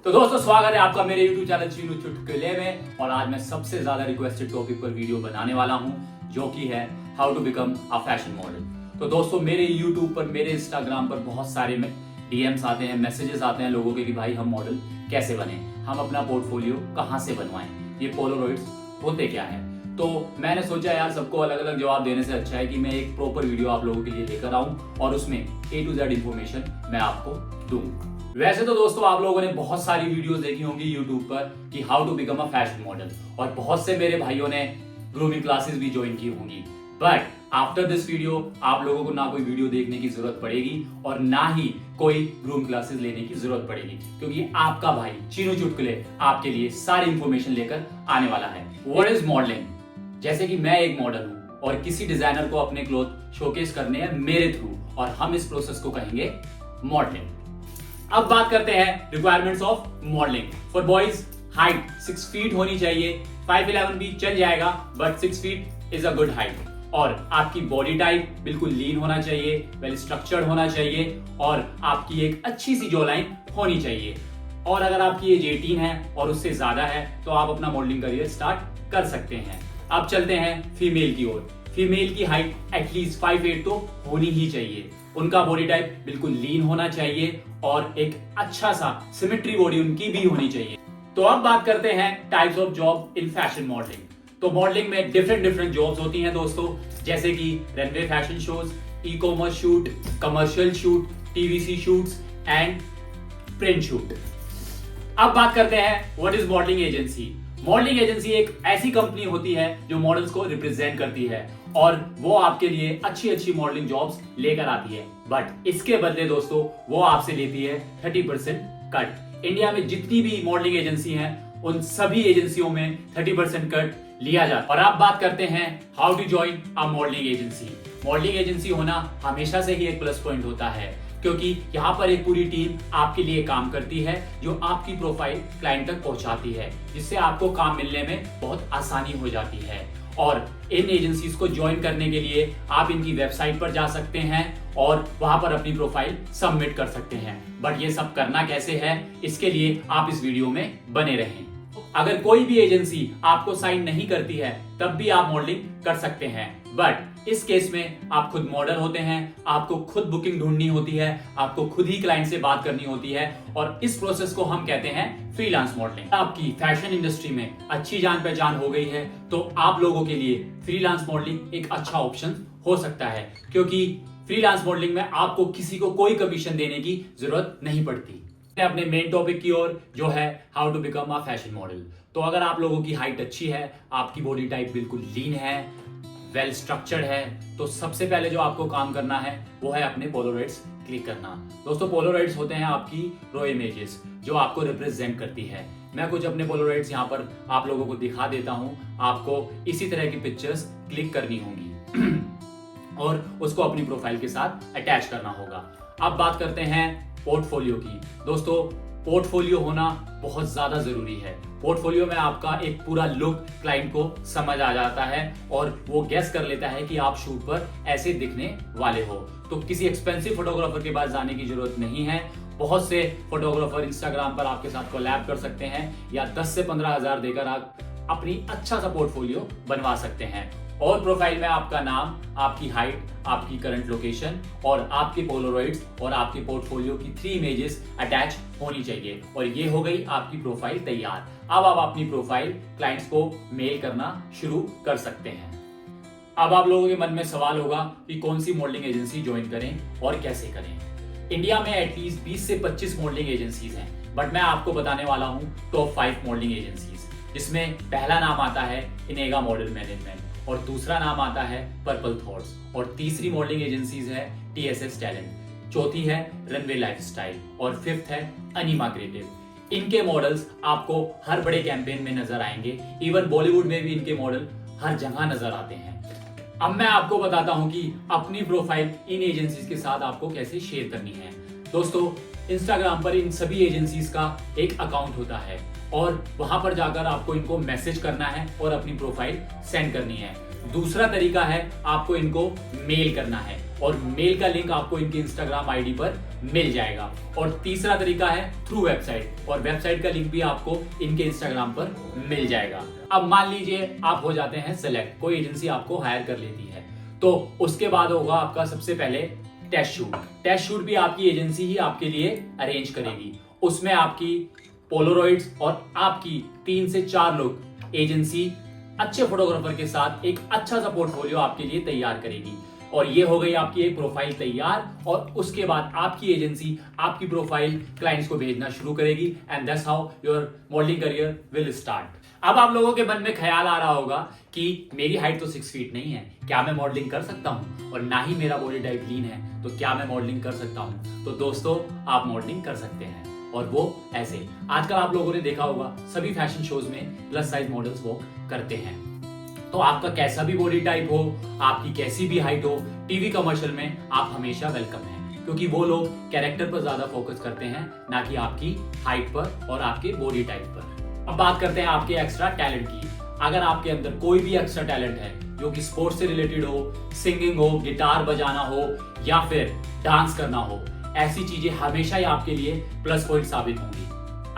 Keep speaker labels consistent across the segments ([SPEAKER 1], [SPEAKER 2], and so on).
[SPEAKER 1] तो दोस्तों स्वागत है आपका मेरे YouTube चैनल चीनू चुटकुले में। और आज मैं सबसे ज्यादा रिक्वेस्टेड टॉपिक पर वीडियो बनाने वाला हूं, जो कि है how to become a fashion model. तो दोस्तों मेरे YouTube पर, मेरे Instagram पर बहुत सारे DMs आते हैं, मैसेजेस आते हैं लोगों के कि भाई हम मॉडल कैसे बने, हम अपना पोर्टफोलियो कहाँ से बनवाएं, ये पोलरॉइड्स होते क्या है। तो मैंने सोचा यार सबको अलग अलग जवाब देने से अच्छा है कि मैं एक प्रॉपर वीडियो आप लोगों के लिए लेकर आऊं और उसमें A to Z इंफॉर्मेशन मैं आपको दूं। वैसे तो दोस्तों आप लोगों ने बहुत सारी वीडियोस देखी होंगी YouTube पर कि how to become a fashion model, और बहुत से मेरे भाइयों ने ग्रूमिंग क्लासेस भी ज्वाइन की होंगी। बट आफ्टर दिस वीडियो आप लोगों को ना कोई वीडियो देखने की जरूरत पड़ेगी और ना ही कोई ग्रूम क्लासेस लेने की जरूरत पड़ेगी, क्योंकि आपका भाई चीनू चुटकुले आपके लिए सारी इंफॉर्मेशन लेकर आने वाला है। What is modelling? जैसे कि मैं एक मॉडल हूं और किसी डिजाइनर को अपने क्लोथ शोकेस करने हैं मेरे थ्रू, और हम इस प्रोसेस को कहेंगे मॉडलिंग। अब बात करते हैं requirements of modelling. For boys height 6 feet होनी चाहिए, 5'11" भी चल जाएगा, but 6 feet is a good height. और आपकी बॉडी टाइप बिल्कुल लीन होना चाहिए, वेल स्ट्रक्चर्ड होना चाहिए, और आपकी एक अच्छी सी जॉलाइन होनी चाहिए। और अगर आपकी एज 18 है और उससे ज्यादा है तो आप अपना मॉडलिंग करियर स्टार्ट कर सकते हैं। अब चलते हैं फीमेल की ओर। फीमेल की हाइट एटलीस्ट 5'8" तो होनी ही चाहिए। उनका बॉडी टाइप बिल्कुल लीन होना चाहिए और एक अच्छा सा सिमेट्री बॉडी उनकी भी होनी चाहिए। तो अब बात करते हैं types of job in fashion modelling. तो मॉडलिंग में डिफरेंट जॉब्स होती हैं दोस्तों, जैसे कि runway fashion shows, e commerce shoot, commercial shoot, TVC shoots and print shoot. अब बात करते हैं what is modelling agency. Modelling agency एक ऐसी कंपनी होती है जो मॉडल्स को रिप्रेजेंट करती है और वो आपके लिए अच्छी मॉडलिंग जॉब्स लेकर आती है। बट इसके बदले दोस्तों वो आपसे लेती है 30% कट। इंडिया में जितनी भी मॉडलिंग एजेंसी हैं उन सभी एजेंसियों में 30% कट लिया जाता है। और आप बात करते हैं how to join a modelling agency. Modelling agency होना हमेशा से ही एक प्लस पॉइंट होता है, क्योंकि यहाँ पर एक पूरी टीम आपके लिए काम करती है जो आपकी प्रोफाइल क्लाइंट तक पहुंचाती है, जिससे आपको काम मिलने में बहुत आसानी हो जाती है। और इन एजेंसीज को ज्वाइन करने के लिए आप इनकी वेबसाइट पर जा सकते हैं और वहां पर अपनी प्रोफाइल सबमिट कर सकते हैं। बट ये सब करना कैसे है, इसके लिए आप इस वीडियो में बने रहें। अगर कोई भी एजेंसी आपको साइन नहीं करती है तब भी आप मॉडलिंग कर सकते हैं, बट इस केस में आप खुद मॉडल होते हैं, आपको खुद बुकिंग ढूंढनी होती है, आपको खुद ही क्लाइंट से बात करनी होती है, और इस प्रोसेस को हम कहते हैं फ्रीलांस मॉडलिंग। आपकी फैशन इंडस्ट्री में अच्छी जान पहचान हो गई है तो आप लोगों के लिए फ्रीलांस मॉडलिंग एक अच्छा ऑप्शन हो सकता है, क्योंकि फ्रीलांस मॉडलिंग में आपको किसी को कोई कमीशन देने की जरूरत नहीं पड़ती। अपने मेन टॉपिक की ओर, जो है how to become a fashion model. तो अगर आप लोगों की हाइट अच्छी है, आपकी बॉडी टाइप बिल्कुल लीन है, वेल स्ट्रक्चर्ड है, तो सबसे पहले जो आपको काम करना है वो है अपने पोलरॉइड्स क्लिक करना। दोस्तों पोलरॉइड्स होते हैं आपकी रॉ इमेजेस जो आपको रिप्रेजेंट करती है। मैं कुछ अपने पोलरॉइड्स यहाँ पर आप लोगों को दिखा देता हूँ। आपको इसी तरह की पिक्चर्स क्लिक करनी होंगी और उसको अपनी प्रोफाइल के साथ अटैच करना होगा। अब बात करते हैं पोर्टफोलियो की। दोस्तों पोर्टफोलियो होना बहुत ज्यादा जरूरी है। पोर्टफोलियो में आपका एक पूरा लुक क्लाइंट को समझ आ जाता है और वो गेस कर लेता है कि आप शूट पर ऐसे दिखने वाले हो। तो किसी एक्सपेंसिव फोटोग्राफर के पास जाने की जरूरत नहीं है। बहुत से फोटोग्राफर इंस्टाग्राम पर आपके साथ कोलैब कर सकते हैं या 10 से 15 हजार देकर आप अपनी अच्छा सा पोर्टफोलियो बनवा सकते हैं। और प्रोफाइल में आपका नाम, आपकी हाइट, आपकी करंट लोकेशन और आपके पोलरॉइड्स और आपके पोर्टफोलियो की 3 इमेजेस अटैच होनी चाहिए। और ये हो गई आपकी प्रोफाइल तैयार। अब आप अपनी प्रोफाइल क्लाइंट्स को मेल करना शुरू कर सकते हैं। अब आप लोगों के मन में सवाल होगा कि कौन सी मॉडलिंग एजेंसी ज्वाइन करें और कैसे करें। इंडिया में एटलीस्ट 20 से 25 मॉडलिंग एजेंसीज हैं, बट मैं आपको बताने वाला हूँ टॉप 5 मॉडलिंग एजेंसीज, जिसमें पहला नाम आता है इनेगा मॉडल मैनेजमेंट, और दूसरा नाम आता है पर्पल थॉट्स, और तीसरी मॉडलिंग एजेंसीज है TSS टैलेंट, चौथी है रनवे लाइफस्टाइल, और फिफ्थ है अनिमा क्रिएटिव। इनके मॉडल्स आपको हर बड़े कैंपेन में नजर आएंगे, इवन बॉलीवुड में भी इनके मॉडल हर जगह नजर आते हैं। अब मैं आपको बताता हूं कि अपनी प्रोफाइल इन एजेंसीज के साथ आपको कैसे शेयर करनी है। दोस्तों इंस्टाग्राम पर इन सभी एजेंसीज का एक अकाउंट होता है और वहां पर जाकर आपको इनको मैसेज करना है और अपनी प्रोफाइल सेंड करनी है। दूसरा तरीका है आपको इनको मेल करना है। और मेल का लिंक आपको इनके इंस्टाग्राम आईडी पर मिल जाएगा। और तीसरा तरीका है थ्रू वेबसाइट, और वेबसाइट का लिंक भी आपको इनके इंस्टाग्राम पर मिल जाएगा। अब मान लीजिए आप हो जाते हैं सेलेक्ट, कोई एजेंसी आपको हायर कर लेती है, तो उसके बाद होगा आपका सबसे पहले टेस्ट शूट। टेस्ट शूट भी आपकी एजेंसी ही आपके लिए अरेंज करेगी। उसमें आपकी पोलरॉइड्स और आपकी 3 से 4 लोग एजेंसी अच्छे फोटोग्राफर के साथ एक अच्छा सा पोर्टफोलियो आपके लिए तैयार करेगी। और ये हो गई आपकी एक प्रोफाइल तैयार, और उसके बाद आपकी एजेंसी आपकी प्रोफाइल क्लाइंट्स को भेजना शुरू करेगी, and that's how your modelling career will start. अब आप लोगों के मन में ख्याल आ रहा होगा कि मेरी हाइट तो 6 फीट नहीं है, क्या मैं मॉडलिंग कर सकता हूँ? और ना ही मेरा बॉडी टाइप लीन है, तो क्या मैं मॉडलिंग कर सकता हूँ? तो दोस्तों, आप मॉडलिंग कर सकते हैं, और वो ऐसे। आजकल आप लोगों ने देखा होगा सभी फैशन शोज में प्लस साइज मॉडल्स वॉक करते हैं। तो आपका कैसा भी बॉडी टाइप हो, आपकी कैसी भी हाइट हो, टीवी कमर्शियल में आप हमेशा वेलकम हैं, क्योंकि वो लोग कैरेक्टर पर ज्यादा फोकस करते हैं, ना कि आपकी हाइट पर और आपके बॉडी टाइप पर। अब बात करते हैं आपके एक्स्ट्रा टैलेंट की। अगर आपके अंदर कोई भी एक्स्ट्रा टैलेंट है, जो कि स्पोर्ट्स से रिलेटेड हो, सिंगिंग हो, गिटार बजाना हो, या फिर डांस करना हो, ऐसी चीजें हमेशा ही आपके लिए प्लस पॉइंट साबित होंगी।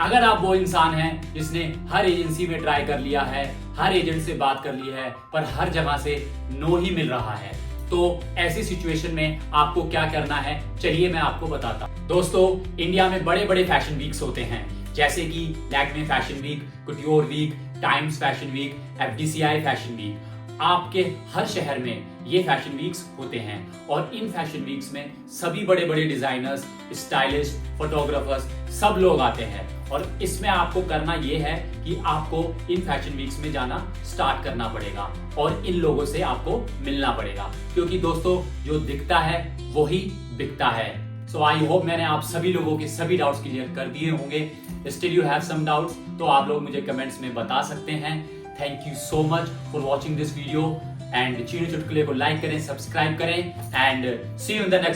[SPEAKER 1] अगर आप वो इंसान हैं जिसने हर एजेंसी में ट्राई कर लिया है, हर एजेंट से बात कर ली है, पर हर जगह से नो ही मिल रहा है, तो ऐसी सिचुएशन में आपको क्या करना है, चलिए मैं आपको बताता हूं। दोस्तों, इंडिया में बड़े बड़े फैशन वीक्स होते हैं, जैसे कि Lakme fashion week, couture week, times fashion week, FDCI fashion week. आपके हर शहर में ये फैशन वीक्स होते हैं, और इन फैशन वीक्स में सभी बड़े बड़े डिजाइनर्स, स्टाइलिस्ट, फोटोग्राफर्स सब लोग आते हैं। और इसमें आपको करना ये है कि आपको इन फैशन वीक्स में जाना स्टार्ट करना पड़ेगा, और इन लोगों से आपको मिलना पड़ेगा, क्योंकि दोस्तों, जो दिखता है वही बिकता है। सो आई होप मैंने आप सभी लोगों के सभी डाउट्स क्लियर कर दिए होंगे। Still you have some doubts, तो आप लोग मुझे कमेंट्स में बता सकते हैं। Thank you so much for watching this video, and Cheenu Chutkule को लाइक करें, सब्सक्राइब करें, and see you in the next